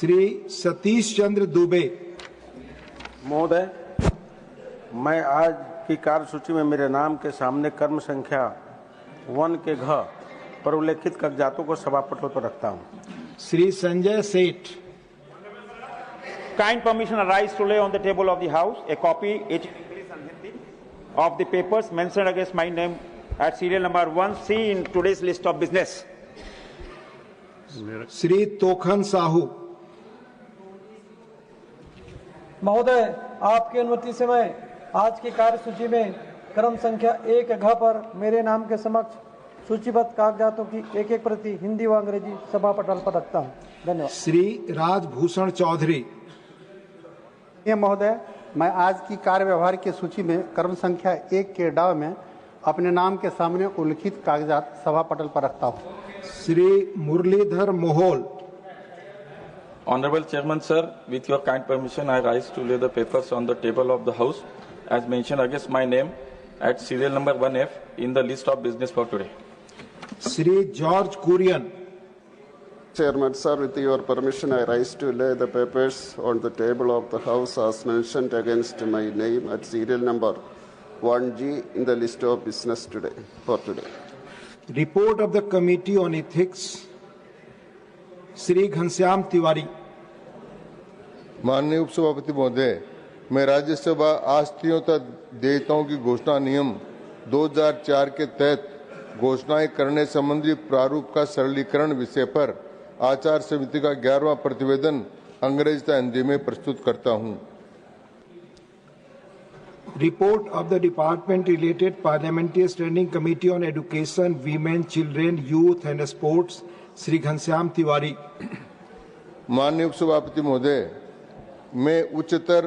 श्री सतीश चंद्र दुबे। महोदय, मैं आज की कार्यसूची में मेरे नाम के सामने कर्म संख्या 1 के घ पर उल्लेखित कागजातों को सभा पटल पर रखता हूँ। Shri Sanjay Seth. Kind permission arise to lay on the table of the House a copy each in English and Hindi of the papers mentioned against my name at serial number 1C in today's list of business. Shri Tokhan Sahu. महोदय, आपकी अनुमति से मैं आज की कार्यसूची में क्रम संख्या 1 घ पर मेरे नाम के समक्ष सूचीबद्ध कागजातों की एक एक प्रति हिंदी व अंग्रेजी सभा पटल पर रखता हूँ। धन्यवाद। श्री राजभूषण चौधरी। महोदय, मैं आज की कार्य व्यवहार की सूची में क्रम संख्या 1 के ड में अपने नाम के सामने उल्लिखित कागजात सभा पटल पर रखता हूँ। श्री मुरलीधर मोहोल। Honorable Chairman, sir, with your kind permission, I rise to lay the papers on the table of the House as mentioned against my name at serial number 1F in the list of business for today. Shri George Kurian. Chairman, sir, with your permission, I rise to lay the papers on the table of the House as mentioned against my name at serial number 1G in the list of business for today. Report of the Committee on Ethics. Shri Ghanshyam Tiwari. माननीय उपसभापति महोदय, मैं राज्यसभा आस्तियों तथा देयताओं की घोषणा नियम 2004 के तहत घोषणाएं करने संबंधी प्रारूप का सरलीकरण विषय पर आचार समिति का 11वां प्रतिवेदन अंग्रेजी तथा हिंदी में प्रस्तुत करता हूं। Report of the Department related Parliamentary Standing Committee on Education, Women, Children, Youth and Sports, Shri Ghanshyam Tiwari. माननीय उपसभापति महोदय, मैं उच्चतर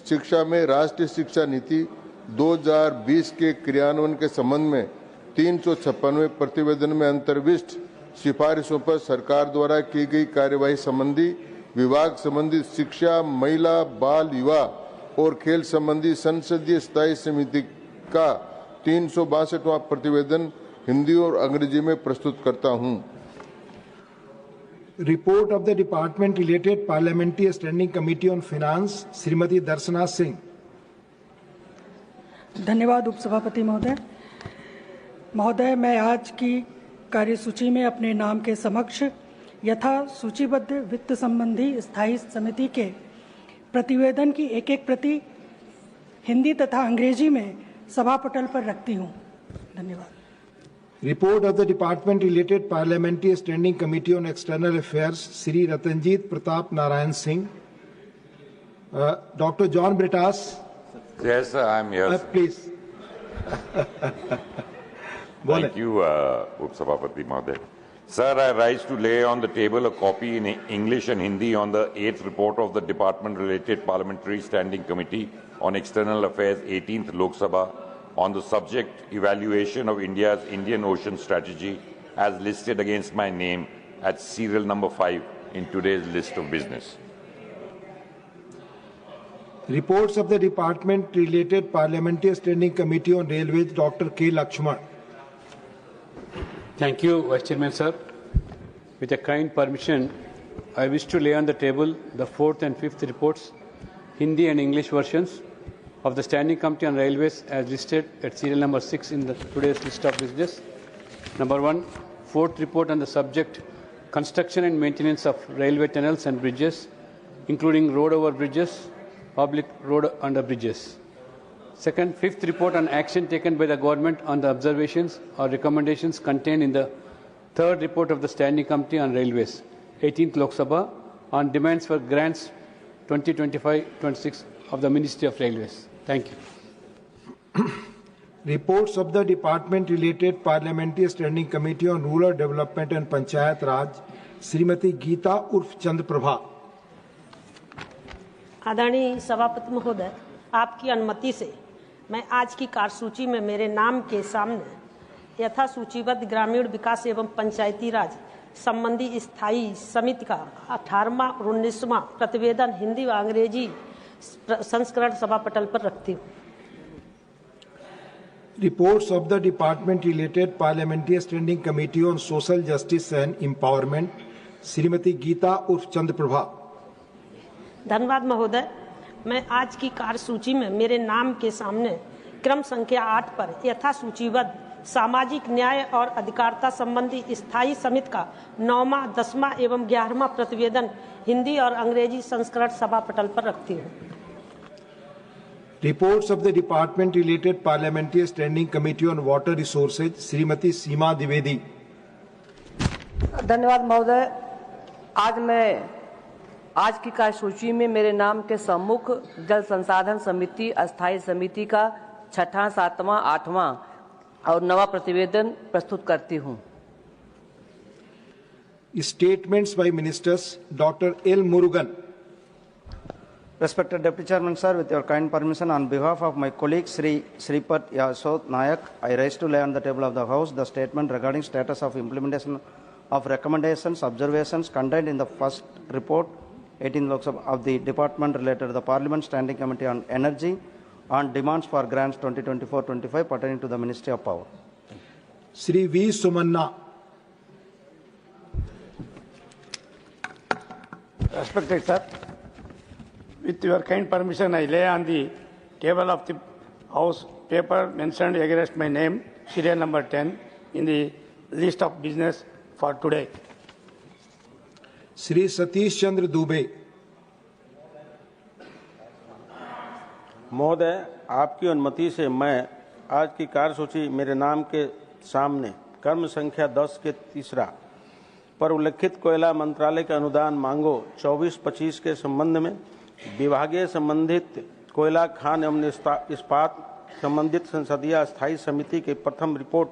शिक्षा में राष्ट्रीय शिक्षा नीति 2020 के क्रियान्वयन के संबंध में 356वें प्रतिवेदन में अंतर्विष्ट सिफारिशों पर सरकार द्वारा की गई कार्यवाही संबंधी विभाग संबंधी शिक्षा, महिला, बाल, युवा और खेल संबंधी संसदीय स्थायी समिति का 362वां प्रतिवेदन हिंदी और अंग्रेजी में प्रस्तुत करता हूं। Report of the Department related Parliamentary Standing Committee on Finance, Shrimati दर्शना सिंह। धन्यवाद उपसभापति महोदय। महोदय, मैं आज की कार्यसूची में अपने नाम के समक्ष यथा सूचीबद्ध वित्त संबंधी स्थायी समिति के प्रतिवेदन की एक एक प्रति हिंदी तथा अंग्रेजी में सभा पटल पर रखती हूँ। धन्यवाद। Report of the Department related Parliamentary Standing Committee on External Affairs, Shri Ratanjit Pratap Narayan Singh. Dr. John Britas. Yes, sir, I am here. Please. Thank you, Upsabhapati Mahoday. Sir, I rise to lay on the table a copy in English and Hindi on the 8th report of the Department-related Parliamentary Standing Committee on External Affairs, 18th Lok Sabha, on the subject evaluation of India's Indian Ocean strategy as listed against my name at serial number 5 in today's list of business. Reports of the Department related Parliamentary Standing Committee on Railways, Dr. K. Lakshman. Thank you, Vice Chairman, sir. With a kind permission, I wish to lay on the table the 4th and 5th reports, Hindi and English versions, of the Standing Committee on Railways as listed at serial number 6 in today's list of business. Number 1, 4th report on the subject construction and maintenance of railway tunnels and bridges, including road over bridges, public road under bridges. Second, 5th report on action taken by the government on the observations or recommendations contained in the 3rd report of the Standing Committee on Railways, 18th Lok Sabha, on demands for grants 2025-26 of the Ministry of Railways. Thank you. Reports of the Department related Parliamentary Standing Committee on Rural Development and Panchayat Raj, Shrimati Geeta उर्फ चंद्र प्रभा। आदरणीय सभापति महोदय, आपकी अनुमति से मैं आज की कार्यसूची में मेरे नाम के सामने यथा सूचीबद्ध ग्रामीण विकास एवं पंचायती राज संबंधी स्थायी समिति का 18वां और 19वां प्रतिवेदन हिंदी व अंग्रेजी संस्करण सभा पटल पर रखती हूँ। Reports of the Department related Parliamentary Standing Committee on Social Justice and Empowerment, Shrimati Geeta उर्फ चंद्र प्रभा। धन्यवाद महोदय। मैं आज की कार्यसूची में मेरे नाम के सामने क्रम संख्या 8 पर यथा सूचीबद्ध सामाजिक न्याय और अधिकारिता संबंधी स्थायी समिति का 9वां, 10वां एवं 11वां प्रतिवेदन हिंदी और अंग्रेजी संस्करण सभा पटल पर रखती हूँ। Reports of the department related Parliamentary Standing Committee on Water Resources, Shrimati सीमा द्विवेदी। धन्यवाद महोदय। आज की कार्यसूची में मेरे नाम के सम्मुख जल संसाधन समिति अस्थायी समिति का 6वां, 7वां, 8वां और 9वां प्रतिवेदन प्रस्तुत करती हूँ। Statements by Ministers, Dr. L. Murugan. Respected Deputy Chairman, sir, with your kind permission, on behalf of my colleague Sri Sripat Yasod Nayak, I rise to lay on the table of the House the statement regarding status of implementation of recommendations, observations contained in the first report 18 Lok Sabha of the department related to the Parliament Standing Committee on Energy on demands for grants 2024-25 pertaining to the Ministry of Power. Sri V. Sumanna. Respected sir, with your kind permission, I lay on the table of the House paper mentioned against my name, serial number 10, in the list of business for today. Sri Satish Chandra Dubey. महोदय, आपकी अनुमति से मैं आज की कार्यसूची मेरे नाम के सामने क्रम संख्या 10 के तीसरा पर उल्लेखित कोयला मंत्रालय के अनुदान मांगों 24-25 के संबंध में विभागीय संबंधित कोयला खान एवं इस्पात संबंधित संसदीय स्थायी समिति के प्रथम रिपोर्ट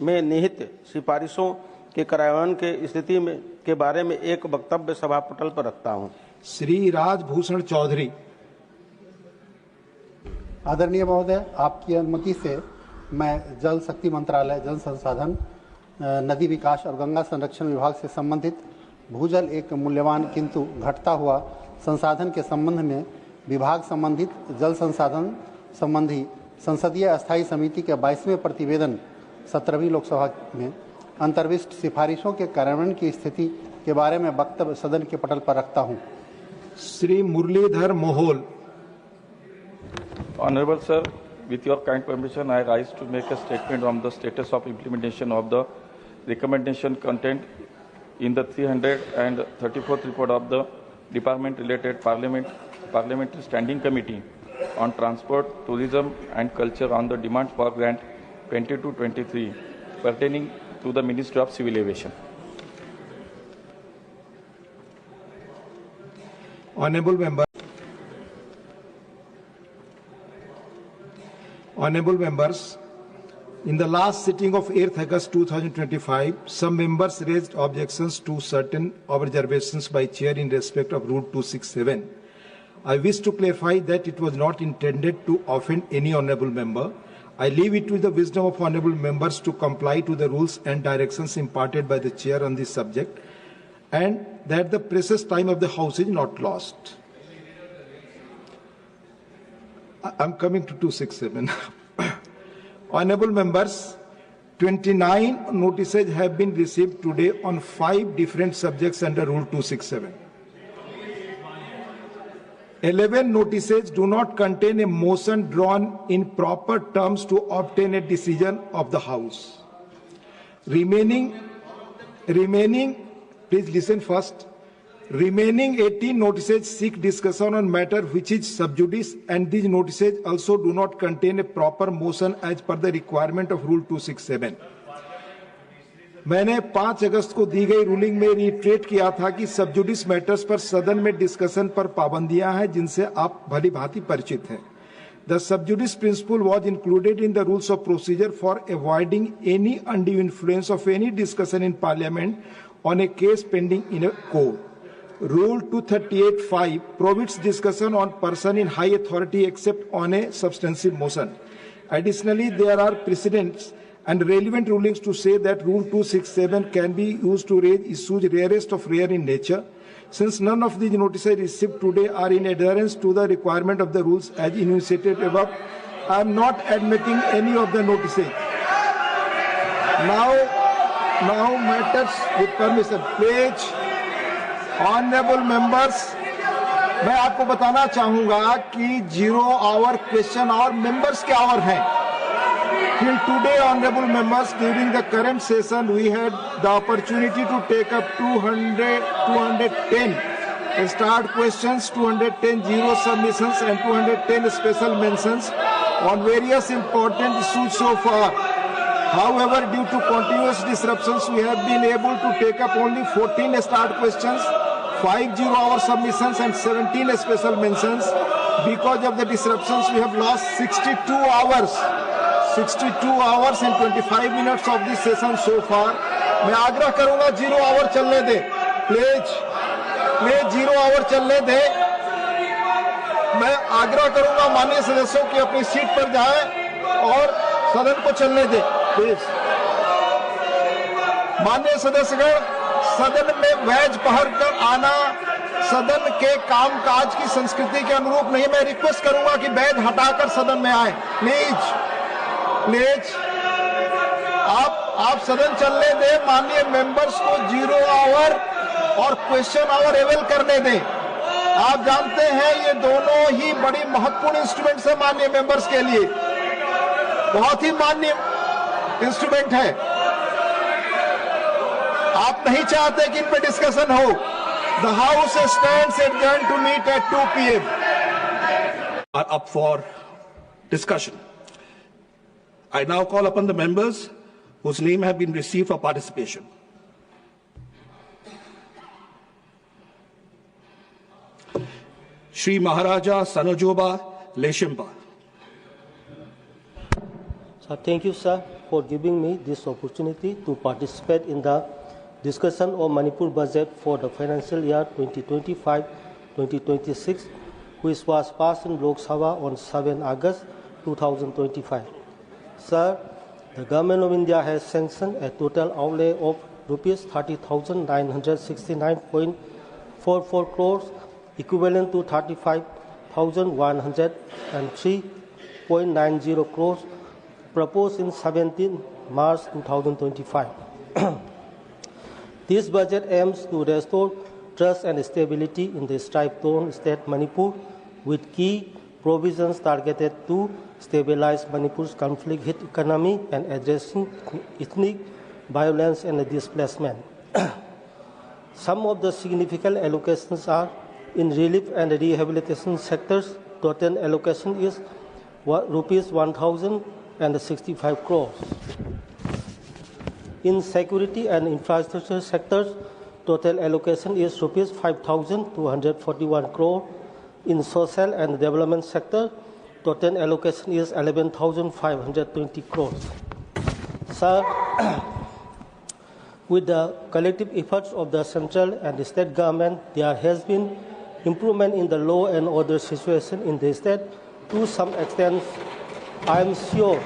में निहित सिफारिशों के कार्यान्वयन के स्थिति में के बारे में एक वक्तव्य सभा पटल पर रखता हूं। श्री राजभूषण चौधरी। आदरणीय महोदय, आपकी अनुमति से मैं जल शक्ति मंत्रालय, जल संसाधन, नदी विकास और गंगा संरक्षण विभाग से संबंधित भूजल एक मूल्यवान किंतु घटता हुआ संसाधन के संबंध में विभाग संबंधित जल संसाधन संबंधी संसदीय अस्थायी समिति के 22वें प्रतिवेदन 17वीं लोकसभा में अंतर्विष्ट सिफारिशों के कार्यान्वयन की स्थिति के बारे में वक्तव्य सदन के पटल पर रखता हूं। श्री मुरलीधर मोहोल। Honorable Sir, with your kind permission, I rise to make a statement on the status of implementation of the recommendation contained in the 334th report of the Department-related Parliamentary Standing Committee on Transport, Tourism and Culture on the demands for grant 22-23 pertaining to the Ministry of Civil Aviation. Honorable members, in the last sitting of 8th August 2025, some members raised objections to certain observations by Chair in respect of Rule 267. I wish to clarify that it was not intended to offend any honourable member. I leave it to the wisdom of honourable members to comply to the rules and directions imparted by the Chair on this subject, and that the precious time of the House is not lost. I'm coming to 267. Honourable members, 29 notices have been received today on 5 different subjects under Rule 267. 11 notices do not contain a motion drawn in proper terms to obtain a decision of the House. Remaining, please listen first. Remaining 18 notices seek discussion on matter which is sub judice, and these notices also do not contain a proper motion as per the requirement of Rule 267. मैंने 5 अगस्त को दी गई ruling में retreat किया था कि सब जुडिस matters पर सदन में डिस्कशन पर पाबंदियां हैं जिनसे आप भली भांति परिचित हैं. The sub judice principle was included in the rules of procedure for avoiding any undue influence of any discussion in Parliament on a case pending in a court. Rule 238(5) prohibits discussion on person in high authority except on a substantive motion. Additionally, there are precedents and relevant rulings to say that Rule 267 can be used to raise issues rarest of rare in nature. Since none of these notices received today are in adherence to the requirement of the rules as enunciated above, I am not admitting any of the notices. Now matters with permission. Pledge. Honourable members, मैं आपको बताना चाहूंगा कि 0 our question और members के our हैं. Till today, honorable members, during the current session, we had the opportunity to take up 210 start questions, 210 zero submissions, and 210 special mentions on various important issues so far. However, due to continuous disruptions, we have been able to take up only 14 start questions, 5 0-hour submissions, and 17 special mentions. Because of the disruptions, we have lost 62 hours. 62 hours and 25 minutes of this session so far. मैं आग्रह करूंगा 0 our चलने दे, please 0 our चलने दे. मैं आग्रह करूंगा माननीय सदस्यों की अपनी सीट पर जाएं और सदन को चलने दे, प्लीज. माननीय सदस्यगण, सदन में बैज पहन कर आना सदन के कामकाज की संस्कृति के अनुरूप नहीं. मैं रिक्वेस्ट करूंगा कि बैज हटाकर सदन में आए, प्लीज. आप सदन चलने दें. माननीय मेंबर्स को 0 आवर और क्वेश्चन आवर अवेल करने दें. आप जानते हैं ये दोनों ही बड़ी महत्वपूर्ण इंस्ट्रूमेंट्स है माननीय मेंबर्स के लिए, बहुत ही माननीय इंस्ट्रूमेंट है. आप नहीं चाहते कि इन पे डिस्कशन हो. The house stands adjourned to meet at 2 PM. Are up for discussion. I now call upon the members whose name have been received for participation. Shri Maharaja Sanojoba Leshimba. Sir, thank you, sir, for giving me this opportunity to participate in the discussion of Manipur budget for the financial year 2025-2026, which was passed in Lok Sabha on 7 August 2025. Sir, the Government of India has sanctioned a total outlay of rupees 30,969.44 crores, equivalent to 35,103.90 crores, proposed in 17 March 2025. This budget aims to restore trust and stability in the strife-torn state Manipur, with key provisions targeted to stabilize Manipur's conflict-hit economy and addressing ethnic violence and displacement. Some of the significant allocations are in relief and rehabilitation sectors. Total allocation is rupees 1,065 crores. In security and infrastructure sectors, total allocation is rupees 5,241 crore. In social and development sector, total allocation is 11,520 crores. Sir, with the collective efforts of the central and the state government, there has been improvement in the law and order situation in the state. To some extent, I am sure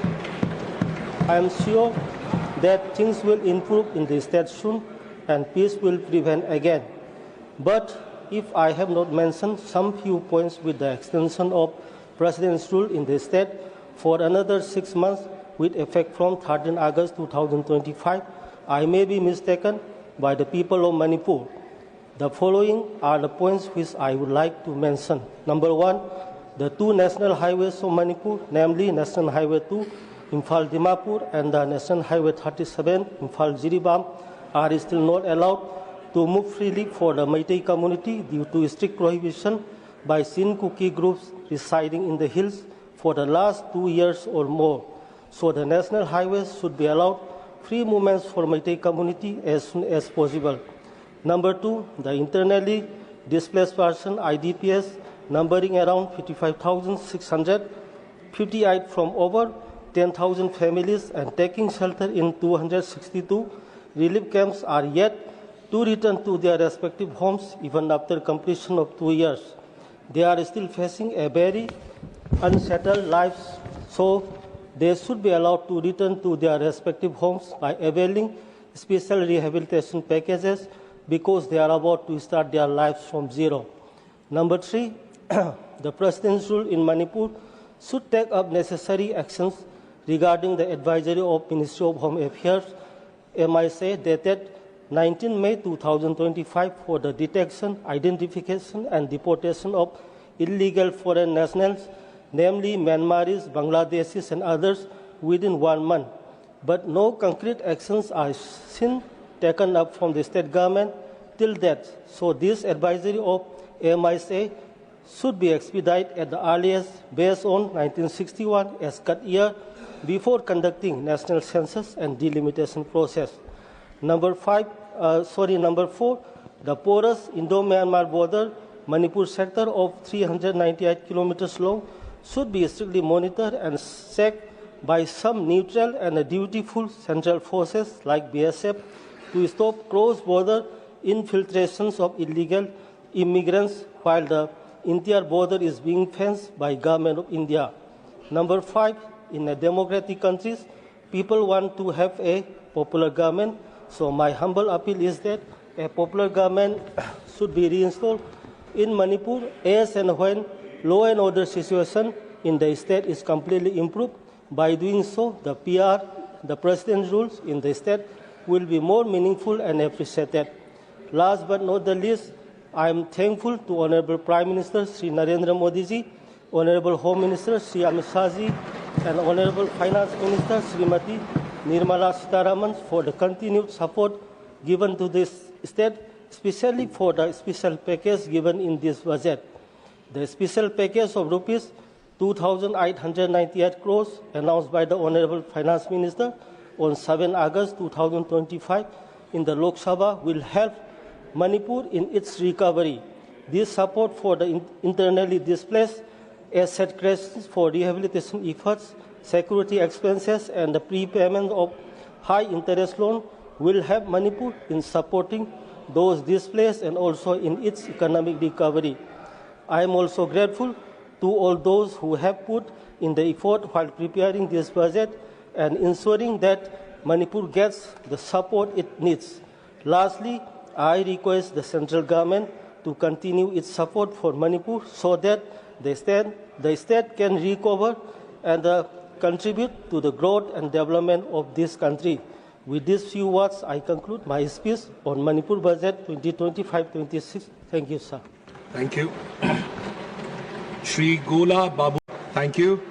that things will improve in the state soon and peace will prevail again. But if I have not mentioned some few points with the extension of President's rule in the state for another 6 months with effect from 13 August 2025, I may be mistaken by the people of Manipur. The following are the points which I would like to mention. Number 1, the 2 national highways of Manipur, namely National Highway 2, Imphal Dimapur, and the National Highway 37, Imphal Jiribam, are still not allowed to move freely for the Meitei community due to strict prohibition by Sin Kuki groups residing in the hills for the last 2 years or more. So the national highways should be allowed free movements for Meitei community as soon as possible. Number 2, the internally displaced person IDPs numbering around 55,658 from over 10,000 families and taking shelter in 262 relief camps are yet to return to their respective homes even after completion of 2 years. They are still facing a very unsettled lives, so they should be allowed to return to their respective homes by availing special rehabilitation packages because they are about to start their lives from zero. Number 3, the President's rule in Manipur should take up necessary actions regarding the advisory of Ministry of Home Affairs, MISA, dated 19 May 2025 for the detection, identification, and deportation of illegal foreign nationals, namely Myanmaris, Bangladeshis, and others, within 1 month. But no concrete actions are seen taken up from the state government till that. So this advisory of MISA should be expedited at the earliest based on 1961 as cut year before conducting national census and delimitation process. Number 4, the porous Indo-Myanmar border, Manipur sector of 398 kilometers long, should be strictly monitored and checked by some neutral and dutiful central forces like BSF to stop cross-border infiltrations of illegal immigrants while the entire border is being fenced by Government of India. Number 5, in democratic countries, people want to have a popular government. So my humble appeal is that a popular government should be reinstalled in Manipur as and when law and order situation in the state is completely improved. By doing so, the PR, the president's rules in the state will be more meaningful and appreciated. Last but not the least, I am thankful to Honorable Prime Minister Sri Narendra Modi ji, Honorable Home Minister Sri Amit Shah ji, and Honorable Finance Minister Srimati Nirmala Sitharaman for the continued support given to this state, especially for the special package given in this budget. The special package of rupees 2,898 crores announced by the Honorable Finance Minister on 7 August 2025 in the Lok Sabha will help Manipur in its recovery. This support for the internally displaced, asset crisis for rehabilitation efforts, security expenses, and the prepayment of high-interest loan will help Manipur in supporting those displaced and also in its economic recovery. I am also grateful to all those who have put in the effort while preparing this budget and ensuring that Manipur gets the support it needs. Lastly, I request the central government to continue its support for Manipur so that the state can recover and contribute to the growth and development of this country. With these few words, I conclude my speech on Manipur Budget 2025-26. Thank you, sir. Thank you. Shri Gola Babu. Thank you.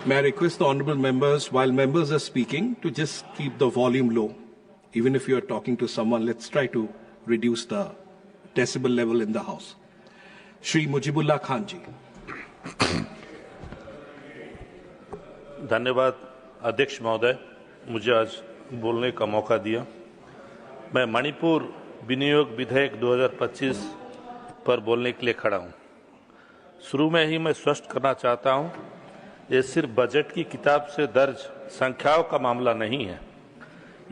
May I request the honourable members, while members are speaking, to just keep the volume low. Even if you are talking to someone, let's try to reduce the decibel level in the House. Shri Mujibullah Khan ji. धन्यवाद अध्यक्ष महोदय, मुझे आज बोलने का मौका दिया। मैं मणिपुर विनियोग विधेयक 2025 पर बोलने के लिए खड़ा हूं। शुरू में ही मैं स्पष्ट करना चाहता हूं, ये सिर्फ बजट की किताब से दर्ज संख्याओं का मामला नहीं है।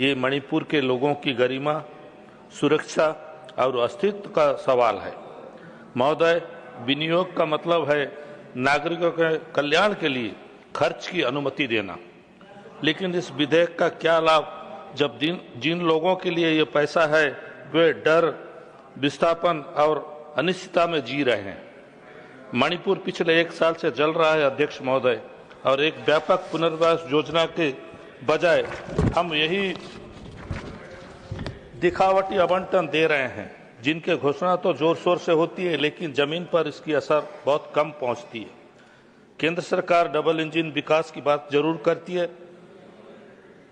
ये मणिपुर के लोगों की गरिमा, सुरक्षा और अस्तित्व का सवाल है। महोदय, विनियोग का मतलब है नागरिकों के कल्याण के लिए खर्च की अनुमति देना, लेकिन इस विधेयक का क्या लाभ जब जिन लोगों के लिए ये पैसा है वे डर, विस्थापन और अनिश्चितता में जी रहे हैं। मणिपुर पिछले 1 साल से जल रहा है अध्यक्ष महोदय, और एक व्यापक पुनर्वास योजना के बजाय हम यही दिखावटी आवंटन दे रहे हैं, जिनके घोषणा तो जोर शोर से होती है लेकिन जमीन पर इसकी असर बहुत कम पहुंचती है। केंद्र सरकार डबल इंजन विकास की बात जरूर करती है,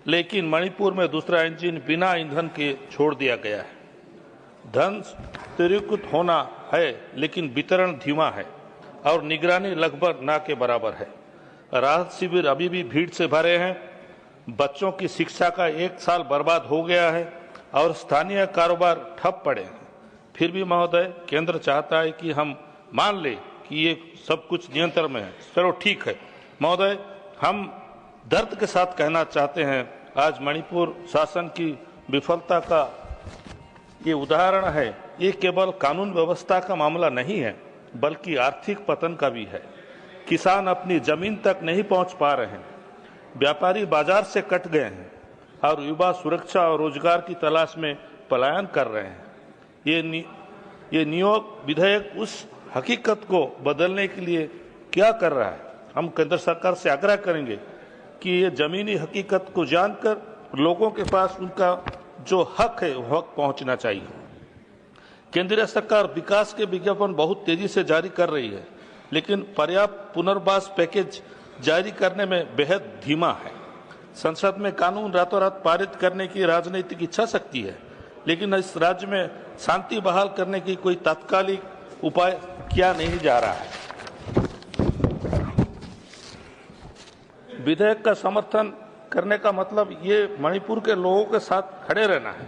लेकिन मणिपुर में दूसरा इंजन बिना ईंधन के छोड़ दिया गया है। धन स्थिरीकृत होना है लेकिन वितरण धीमा है और निगरानी लगभग ना के बराबर है। राहत शिविर अभी भी भीड़ से भरे हैं। बच्चों की शिक्षा का 1 साल बर्बाद हो गया है और स्थानीय कारोबार ठप पड़े हैं। फिर भी महोदय, केंद्र चाहता है कि हम मान लें कि ये सब कुछ नियंत्रण में है। चलो ठीक है महोदय, हम दर्द के साथ कहना चाहते हैं, आज मणिपुर शासन की विफलता का ये उदाहरण है। ये केवल कानून व्यवस्था का मामला नहीं है, बल्कि आर्थिक पतन का भी है। किसान अपनी जमीन तक नहीं पहुंच पा रहे हैं, व्यापारी बाजार से कट गए हैं और युवा सुरक्षा और रोजगार की तलाश में पलायन कर रहे हैं। ये नियोग विधेयक उस हकीकत को बदलने के लिए क्या कर रहा है? हम केंद्र सरकार से आग्रह करेंगे कि ये जमीनी हकीकत को जानकर लोगों के पास उनका जो हक है वो हक पहुंचना चाहिए। केंद्रीय सरकार विकास के विज्ञापन बहुत तेजी से जारी कर रही है, लेकिन पर्याप्त पुनर्वास पैकेज जारी करने में बेहद धीमा है। संसद में कानून रातों रात पारित करने की राजनीतिक इच्छा शक्ति है, लेकिन इस राज्य में शांति बहाल करने की कोई तात्कालिक उपाय किया नहीं जा रहा है। विधेयक का समर्थन करने का मतलब ये मणिपुर के लोगों के साथ खड़े रहना है।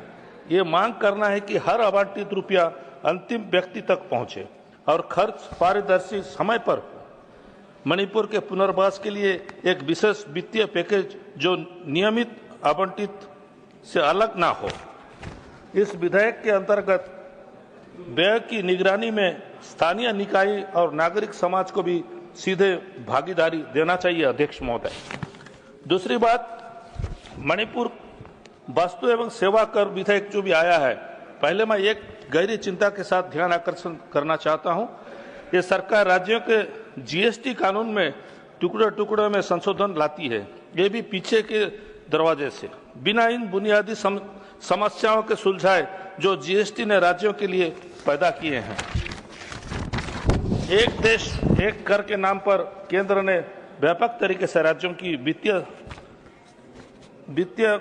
ये मांग करना है कि हर आवंटित रुपया अंतिम व्यक्ति तक पहुंचे और खर्च पारदर्शी समय पर हो। मणिपुर के पुनर्वास के लिए एक विशेष वित्तीय पैकेज जो नियमित आवंटित से अलग ना हो। इस विधेयक के अंतर्गत व्यय की निगरानी में स्थानीय निकाय और नागरिक समाज को भी सीधे भागीदारी देना चाहिए। अध्यक्ष महोदय, दूसरी बात, मणिपुर वस्तु एवं सेवा कर विधेयक जो भी आया है, पहले मैं एक गहरी चिंता के साथ ध्यान आकर्षण करना चाहता हूं। ये सरकार राज्यों के जीएसटी कानून में टुकड़े टुकड़े में संशोधन लाती है, ये भी पीछे के दरवाजे से, बिना इन बुनियादी समस्याओं के सुलझाए जो जीएसटी ने राज्यों के लिए पैदा किए हैं। एक देश एक कर के नाम पर केंद्र ने व्यापक तरीके से राज्यों की वित्तीय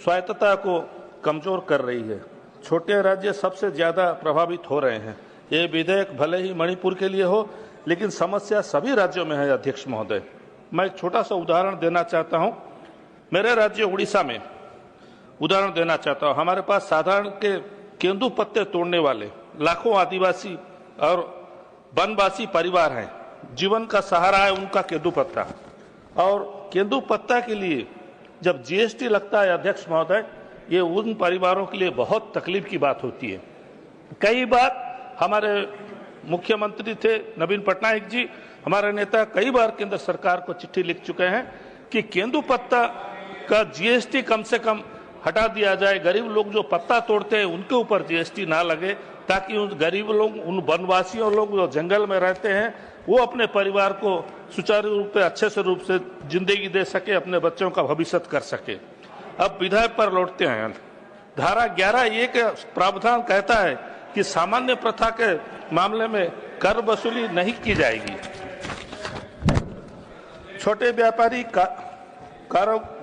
स्वायत्तता को कमजोर कर रही है। छोटे राज्य सबसे ज्यादा प्रभावित हो रहे हैं। ये विधेयक भले ही मणिपुर के लिए हो, लेकिन समस्या सभी राज्यों में है। अध्यक्ष महोदय, मैं एक छोटा सा उदाहरण देना चाहता हूं। मेरे राज्य उड़ीसा में उदाहरण देना चाहता हूं। हमारे पास साधारण के केंदू पत्ते तोड़ने वाले लाखों आदिवासी और वनवासी परिवार हैं। जीवन का सहारा है उनका केंदू पत्ता, और केंदू पत्ता के लिए जब जीएसटी लगता है, अध्यक्ष महोदय, ये उन परिवारों के लिए बहुत तकलीफ की बात होती है। कई बार हमारे मुख्यमंत्री थे नवीन पटनायक जी, हमारे नेता कई बार केंद्र सरकार को चिट्ठी लिख चुके हैं कि केंदू पत्ता का जीएसटी कम से कम हटा दिया जाए। गरीब लोग जो पत्ता तोड़ते हैं उनके ऊपर जीएसटी ना लगे, ताकि उन गरीब लोग, उन वनवासियों लोग जो जंगल में रहते हैं, वो अपने परिवार को सुचारू रूप से अच्छे रूप से जिंदगी दे सके, अपने बच्चों का भविष्य कर सके। अब विधेयक पर लौटते हैं। धारा 11(a) का प्रावधान कहता है कि सामान्य प्रथा के मामले में कर वसूली नहीं की जाएगी। छोटे व्यापारी,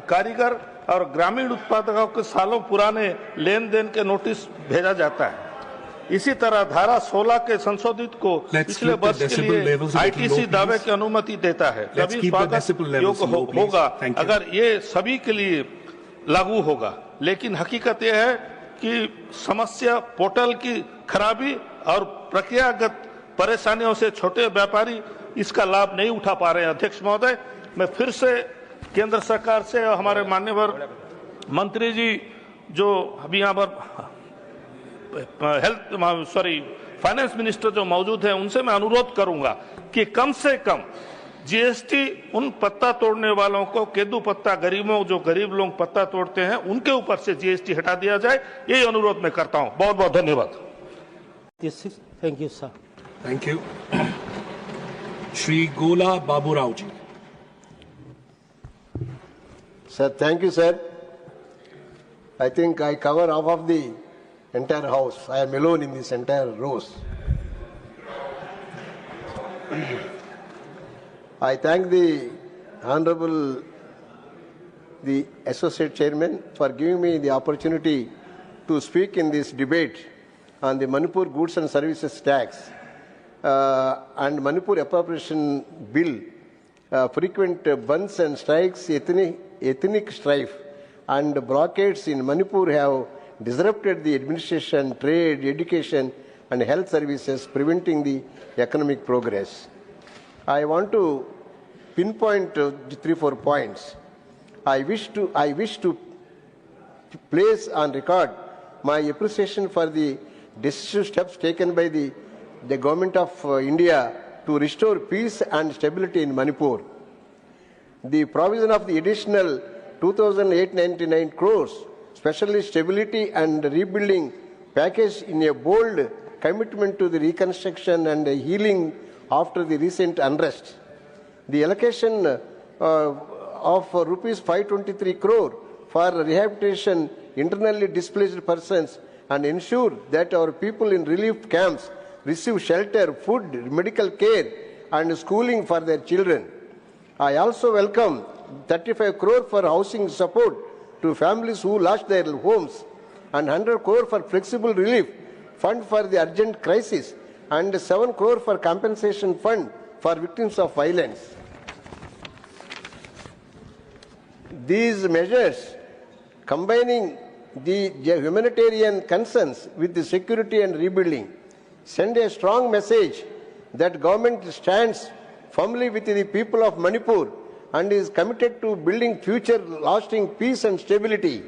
कारीगर और ग्रामीण उत्पादकों के सालों पुराने लेन देन के नोटिस भेजा जाता है। इसी तरह धारा 16 के संशोधित को पिछले वर्ष के लिए आईटीसी दावे की अनुमति देता है। तभी स्वागत योग्य होगा अगर ये सभी के लिए लागू होगा। लेकिन हकीकत यह है कि समस्या पोर्टल की खराबी और प्रक्रियागत परेशानियों से छोटे व्यापारी इसका लाभ नहीं उठा पा रहे हैं। अध्यक्ष महोदय, मैं फिर से केंद्र सरकार से और हमारे माननीय मंत्री जी जो अभी यहाँ पर फाइनेंस मिनिस्टर जो मौजूद हैं, उनसे मैं अनुरोध करूंगा कि कम से कम जीएसटी उन पत्ता तोड़ने वालों को, केंदू पत्ता गरीबों, जो गरीब लोग पत्ता तोड़ते हैं, उनके ऊपर से जीएसटी हटा दिया जाए। ये अनुरोध मैं करता हूं। बहुत बहुत धन्यवाद। Thank you sir. Thank you. Shri गोला बाबूराव जी। Sir, thank you, sir. I think I cover half of the entire house. I am alone in this entire rows. I thank the Honorable, the Associate Chairman, for giving me the opportunity to speak in this debate on the Manipur Goods and Services Tax and Manipur Appropriation Bill. Frequent burns and strikes, ethnic strife and blockades in Manipur have disrupted the administration, trade, education and health services, preventing the economic progress. I want to pinpoint 3-4 points. I wish to place on record my appreciation for the decisive steps taken by the government of India to restore peace and stability in Manipur. The provision of the additional 2,899 crores, especially stability and rebuilding package in a bold commitment to the reconstruction and healing after the recent unrest. The allocation of rupees 523 crore for rehabilitation internally displaced persons and ensure that our people in relief camps receive shelter, food, medical care and schooling for their children. I also welcome 35 crore for housing support to families who lost their homes and 100 crore for flexible relief fund for the urgent crisis and 7 crore for compensation fund for victims of violence. These measures, combining the humanitarian concerns with the security and rebuilding, send a strong message that government stands firmly with the people of Manipur and is committed to building future-lasting peace and stability.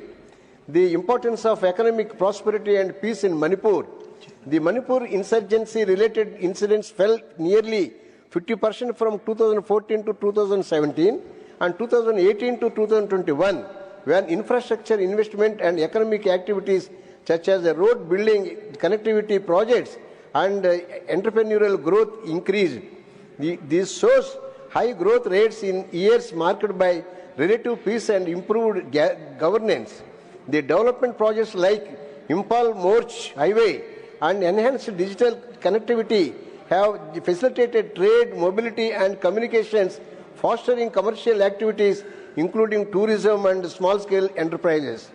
The importance of economic prosperity and peace in Manipur. The Manipur insurgency-related incidents fell nearly 50% from 2014 to 2017 and 2018 to 2021, where infrastructure investment and economic activities such as road building, connectivity projects and entrepreneurial growth increased. This shows high growth rates in years marked by relative peace and improved governance. The development projects like Impal Morch Highway and enhanced digital connectivity have facilitated trade, mobility and communications, fostering commercial activities including tourism and small-scale enterprises.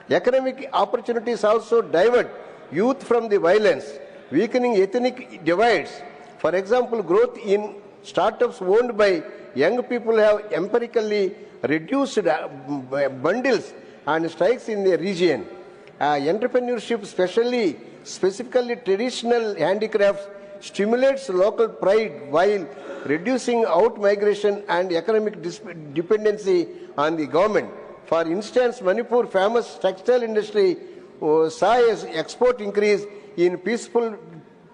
Economic opportunities also divert youth from the violence, weakening ethnic divides. For example, growth in startups owned by young people have empirically reduced bundles and strikes in the region. Entrepreneurship, specifically traditional handicrafts, stimulates local pride while reducing out-migration and economic dependency on the government. For instance, Manipur famous textile industry saw an export increase in peaceful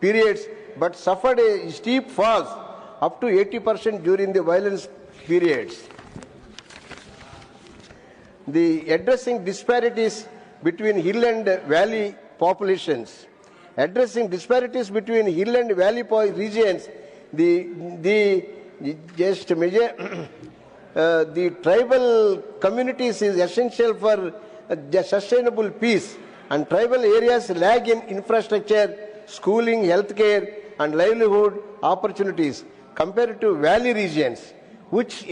periods but suffered a steep fall up to 80% during the violence periods. The addressing disparities between hill and valley populations. Addressing disparities between hill and valley regions, the tribal communities is essential for sustainable peace, and tribal areas lag in infrastructure, schooling, healthcare, and livelihood opportunities compared to valley regions, which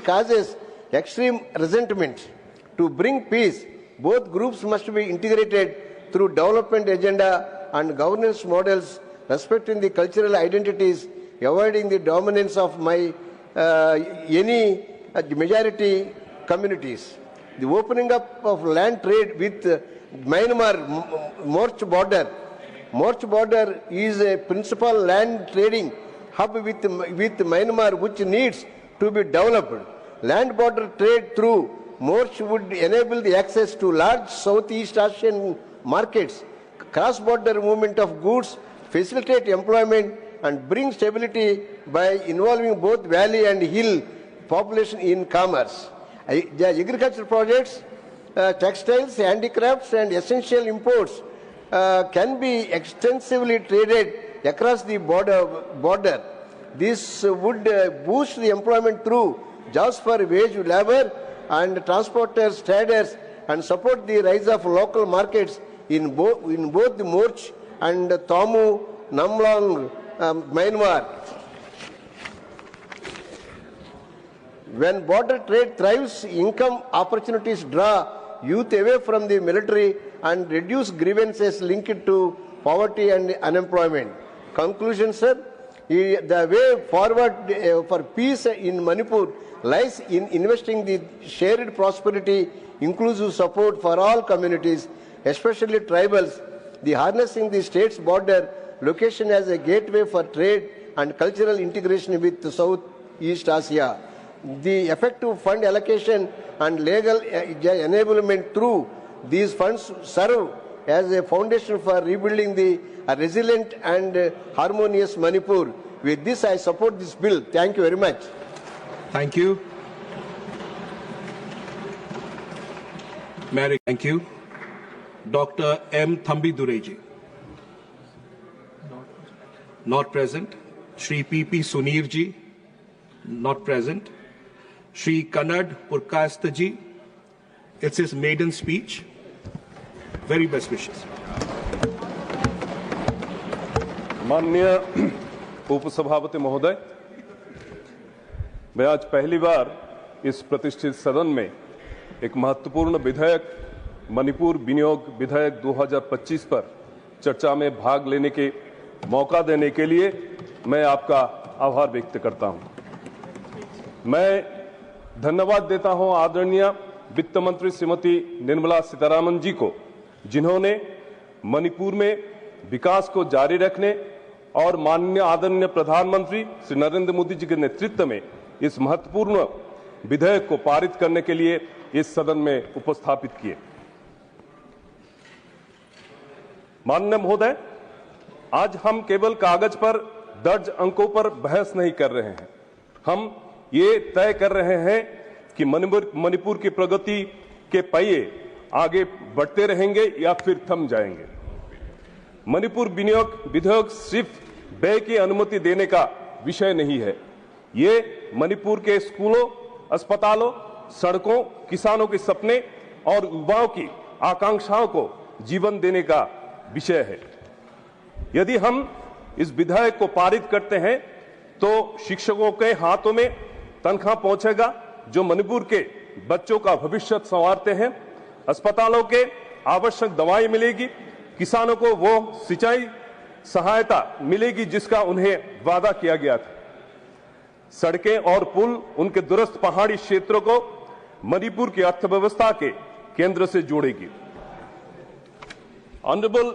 causes extreme resentment. To bring peace, both groups must be integrated through development agenda and governance models, respecting the cultural identities, avoiding the dominance of any majority communities. The opening up of land trade with Myanmar Morch border. Morch border is a principal land trading hub with Myanmar, which needs to be developed. Land border trade through Morch would enable the access to large Southeast Asian markets, cross-border movement of goods, facilitate employment, and bring stability by involving both valley and hill population in commerce. The agriculture projects, textiles, handicrafts, and essential imports can be extensively traded across the border. This would boost the employment through jobs for wage labor and transporters, traders, and support the rise of local markets in both the Morch and Tamu, Namlang, Myanmar. When border trade thrives, income opportunities draw youth away from the military and reduce grievances linked to poverty and unemployment. Conclusion, sir, the way forward for peace in Manipur lies in investing the shared prosperity, inclusive support for all communities, especially tribals, the harnessing the state's border location as a gateway for trade and cultural integration with Southeast Asia. The effective fund allocation and legal enablement through these funds serve as a foundation for rebuilding a resilient and harmonious Manipur. With this, I support this bill. Thank you very much. Thank you. Mary, thank you. Dr. M. Thambi Dureji. Not present. Shri P.P. Sunirji. not present. Shri Kannad Purkastaji, it's his maiden speech. Very best wishes. माननीय उपसभापति महोदय, मैं आज पहली बार इस प्रतिष्ठित सदन में एक महत्वपूर्ण विधेयक मणिपुर विनियोग विधेयक 2025 पर चर्चा में भाग लेने के मौका देने के लिए मैं आपका आभार व्यक्त करता हूं। मैं धन्यवाद देता हूं आदरणीय वित्त मंत्री श्रीमती निर्मला सीतारामन जी को, जिन्होंने मणिपुर में विकास को जारी रखने और माननीय आदरणीय प्रधानमंत्री श्री नरेंद्र मोदी जी के नेतृत्व में इस महत्वपूर्ण विधेयक को पारित करने के लिए इस सदन में उपस्थापित किए। माननीय महोदय, आज हम केवल कागज पर दर्ज अंकों पर बहस नहीं कर रहे हैं, हम ये तय कर रहे हैं कि मणिपुर की प्रगति के पहिए आगे बढ़ते रहेंगे या फिर थम जाएंगे। मणिपुर विनियोग विधेयक सिर्फ व्यय की अनुमति देने का विषय नहीं है, ये मणिपुर के स्कूलों, अस्पतालों, सड़कों, किसानों के सपने और युवाओं की आकांक्षाओं को जीवन देने का विषय है। यदि हम इस विधेयक को पारित करते हैं तो शिक्षकों के हाथों में तनख्वाह पहुंचेगा जो मणिपुर के बच्चों का भविष्य संवारते हैं, अस्पतालों के आवश्यक दवाएं मिलेगी, किसानों को वो सिंचाई सहायता मिलेगी जिसका उन्हें वादा किया गया था, सड़कें और पुल उनके दूरस्थ पहाड़ी क्षेत्रों को मणिपुर की अर्थव्यवस्था के केंद्र से जोड़ेगी। ऑनरेबल